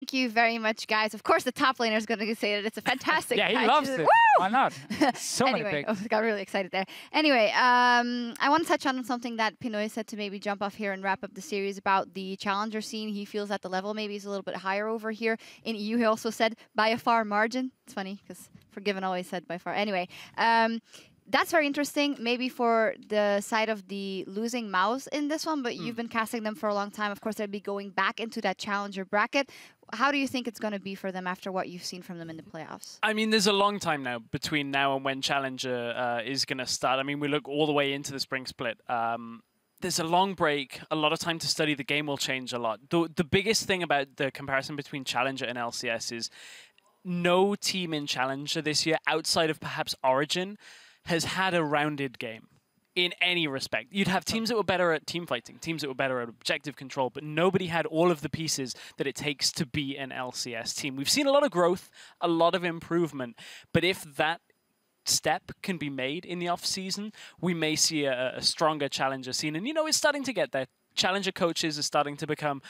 Thank you very much, guys. Of course, the top laner is going to say that it's a fantastic Yeah, he patch. loves it. Woo! Why not? So anyway, many picks. got really excited there. Anyway, I want to touch on something that Pinoy said to maybe jump off here and wrap up the series about the challenger scene. He feels that the level maybe is a little bit higher over here. In EU, he also said by a far margin. It's funny because Forgiven always said by far. Anyway, that's very interesting, maybe for the side of the losing mouse in this one, but you've been casting them for a long time. Of course, they'll be going back into that challenger bracket. How do you think it's going to be for them after what you've seen from them in the playoffs? I mean, there's a long time now between now and when Challenger is going to start. I mean, we look all the way into the spring split. There's a long break. A lot of time to study. The game will change a lot. The biggest thing about the comparison between Challenger and LCS is no team in Challenger this year, outside of perhaps Origin, has had a rounded game in any respect. You'd have teams that were better at team fighting, teams that were better at objective control, but nobody had all of the pieces that it takes to be an LCS team. We've seen a lot of growth, a lot of improvement, but if that step can be made in the off-season, we may see a stronger Challenger scene. And, you know, it's starting to get there. Challenger coaches are starting to become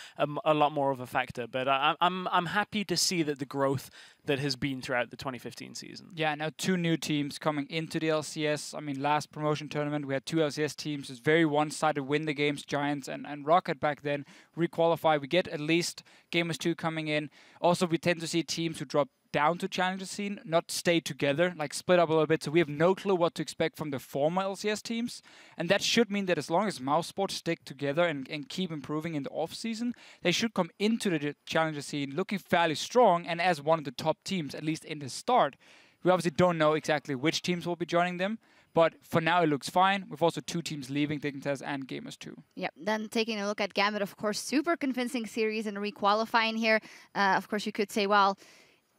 a lot more of a factor, but I'm happy to see that the growth that has been throughout the 2015 season. Yeah, now 2 new teams coming into the LCS. I mean, last promotion tournament, we had 2 LCS teams. It's very one-sided, win the games, Giants and Rocket back then, requalify. We get at least Gamers 2 coming in. Also, we tend to see teams who drop down to challenger scene, not stay together, like split up a little bit. So we have no clue what to expect from the former LCS teams. And that should mean that as long as mouse sports stick together and keep improving in the off-season, they should come into the challenger scene looking fairly strong and as one of the top teams, at least in the start. We obviously don't know exactly which teams will be joining them, but for now it looks fine. We've also 2 teams leaving, Dignitas and Gamers 2. Yep, then taking a look at Gambit, of course, super convincing series and requalifying here. Of course, you could say, well,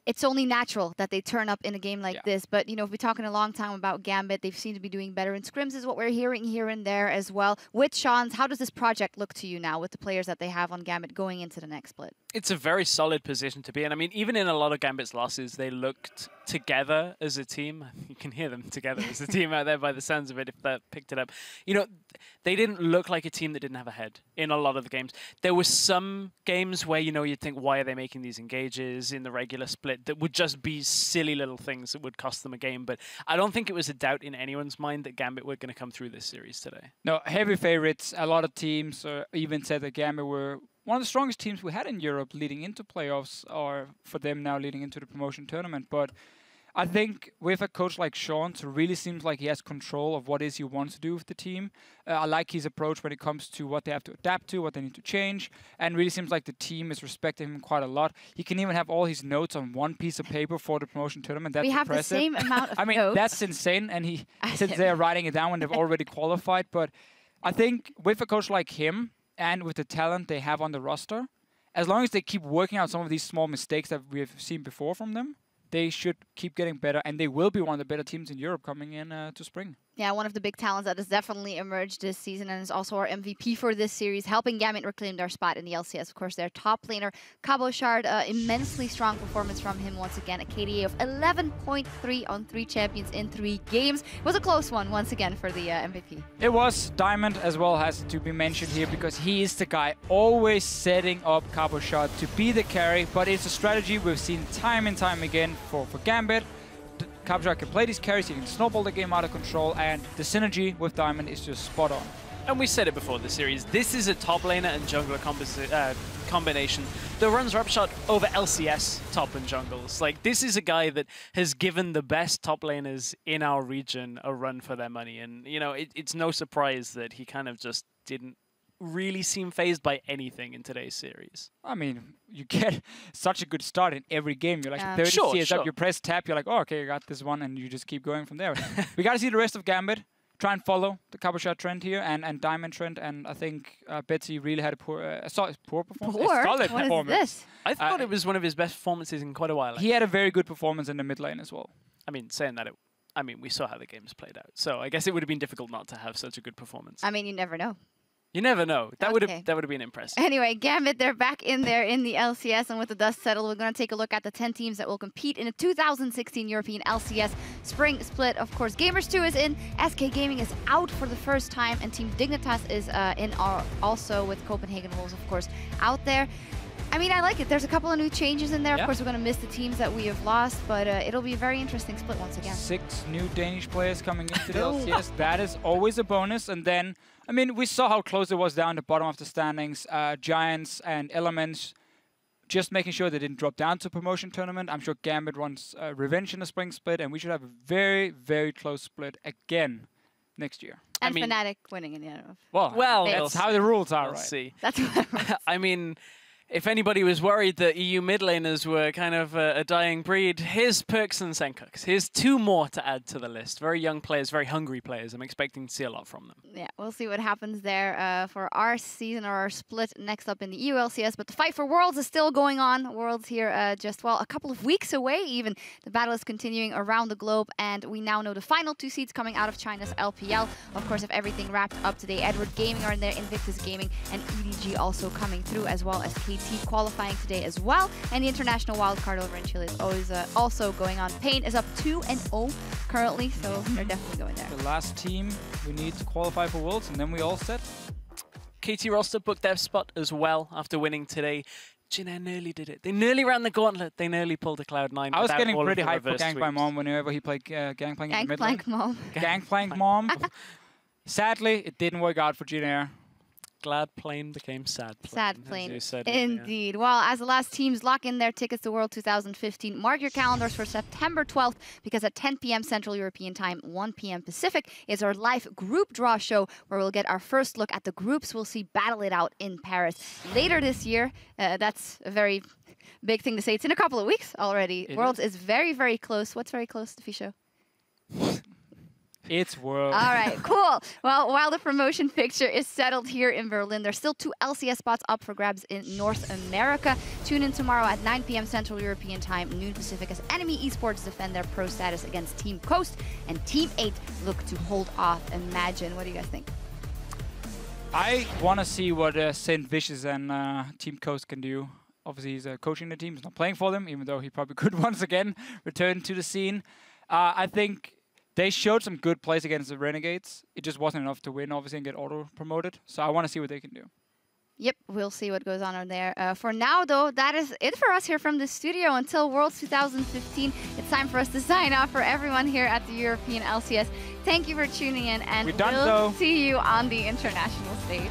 it's only natural that they turn up in a game like this. But, you know, if we're talking a long time about Gambit, they seem to be doing better in scrims is what we're hearing here and there as well. With Sean's, how does this project look to you now with the players that they have on Gambit going into the next split? It's a very solid position to be in. I mean, even in a lot of Gambit's losses, they looked together as a team. You can hear them together as a team out there by the sounds of it, if that picked it up. You know, they didn't look like a team that didn't have a head in a lot of the games. There were some games where, you know, you'd think, why are they making these engages in the regular split that would just be silly little things that would cost them a game. But I don't think it was a doubt in anyone's mind that Gambit were going to come through this series today. No, heavy favorites. A lot of teams even said that Gambit were one of the strongest teams we had in Europe leading into playoffs, or for them now leading into the promotion tournament. But I think with a coach like Sean, it really seems like he has control of what it is he wants to do with the team. I like his approach when it comes to what they have to adapt to, what they need to change, and really seems like the team is respecting him quite a lot. He can even have all his notes on one piece of paper for the promotion tournament. That's impressive. We have the same amount of I mean, notes. that's insane, and he sits there writing it down when they've already qualified. But I think with a coach like him, and with the talent they have on the roster, as long as they keep working out some of these small mistakes that we have seen before from them, they should keep getting better, and they will be one of the better teams in Europe coming in to spring. Yeah, one of the big talents that has definitely emerged this season and is also our MVP for this series, helping Gambit reclaim their spot in the LCS. Of course, their top laner, EpicSkillshot, immensely strong performance from him once again. A KDA of 11.3 on 3 champions in 3 games. It was a close one once again for the MVP. It was. Diamond as well has to be mentioned here because he is the guy always setting up EpicSkillshot to be the carry, but it's a strategy we've seen time and time again for Gambit. EpicSkillshot can play these carries, he can snowball the game out of control, and the synergy with Diamond is just spot on. And we said it before the series, this is a top laner and jungler combination that runs EpicSkillshot over LCS top and jungles. Like, this is a guy that has given the best top laners in our region a run for their money. And, you know, it's no surprise that he kind of just didn't really seem phased by anything in today's series. I mean, you get such a good start in every game. You're like 30 CS sure. up, you press tab, you're like, oh, okay, I got this one, and you just keep going from there. We got to see the rest of Gambit. Try and follow the EpicSkillshot trend here and Diamond trend, and I think Betsy really had a poor performance. A solid what performance. Is this? I thought it was one of his best performances in quite a while. He had a very good performance in the mid lane as well. I mean, saying that, we saw how the games played out, so I guess it would have been difficult not to have such a good performance. I mean, you never know. You never know. That would have been impressive. Anyway, Gambit, they're back in there in the LCS, and with the dust settled, we're going to take a look at the 10 teams that will compete in the 2016 European LCS Spring Split. Of course, Gamers 2 is in, SK Gaming is out for the first time, and Team Dignitas is in also with Copenhagen Wolves, of course, out there. I mean, I like it. There's a couple of new changes in there. Yeah. Of course, we're going to miss the teams that we have lost, but it'll be a very interesting split once again. 6 new Danish players coming into the LCS. That is always a bonus. And then, I mean, we saw how close it was down the bottom of the standings. Giants and Elements just making sure they didn't drop down to promotion tournament. I'm sure Gambit wants revenge in the spring split, and we should have a very, very close split again next year. And Fnatic winning in the end of. Well, that's how the rules are, we'll right? see. That's what I mean, if anybody was worried that EU mid laners were kind of a dying breed, here's Perks and Senkux. Here's 2 more to add to the list. Very young players, very hungry players. I'm expecting to see a lot from them. Yeah, we'll see what happens there for our season or our split next up in the EU LCS. But the fight for Worlds is still going on. Worlds here just, well, a couple of weeks away even. The battle is continuing around the globe, and we now know the final 2 seeds coming out of China's LPL. Of course, if everything wrapped up today, Edward Gaming are in there, Invictus Gaming, and EDG also coming through, as well as KT qualifying today as well. And the international wildcard over in Chile is always also going on. Pain is up 2-0 currently, so they're definitely going there. The last team we need to qualify for Worlds, and then we all set. KT roster booked their spot as well after winning today. Jin Air nearly did it. They nearly ran the gauntlet. They nearly pulled a Cloud9. I was getting pretty hyped for Gangplank Mom whenever he played Gangplank in the mid lane. Gangplank Mom. Gangplank Mom. Sadly, it didn't work out for Jin Air. Glad plane became sad plane. Sad plane, said indeed. Well, as the last teams lock in their tickets to World 2015, mark your calendars for September 12th, because at 10 p.m. Central European Time, 1 p.m. Pacific, is our live group draw show, where we'll get our first look at the groups we'll see battle it out in Paris later this year. That's a very big thing to say. It's in a couple of weeks already. Worlds is very, very close. What's very close, Fisho? It's World. All right, cool. Well, while the promotion picture is settled here in Berlin, there's still 2 LCS spots up for grabs in North America. Tune in tomorrow at 9 p.m. Central European Time, noon Pacific, as Enemy Esports defend their pro status against Team Coast, and Team 8 look to hold off Imagine. What do you guys think? I want to see what Saint Vicious and Team Coast can do. Obviously, he's coaching the team. He's not playing for them, even though he probably could once again return to the scene. I think they showed some good plays against the Renegades. It just wasn't enough to win, obviously, and get auto-promoted. So I want to see what they can do. Yep, we'll see what goes on there. For now, though, that is it for us here from the studio. Until Worlds 2015, it's time for us to sign off. For everyone here at the European LCS, thank you for tuning in, and we'll see you on the international stage.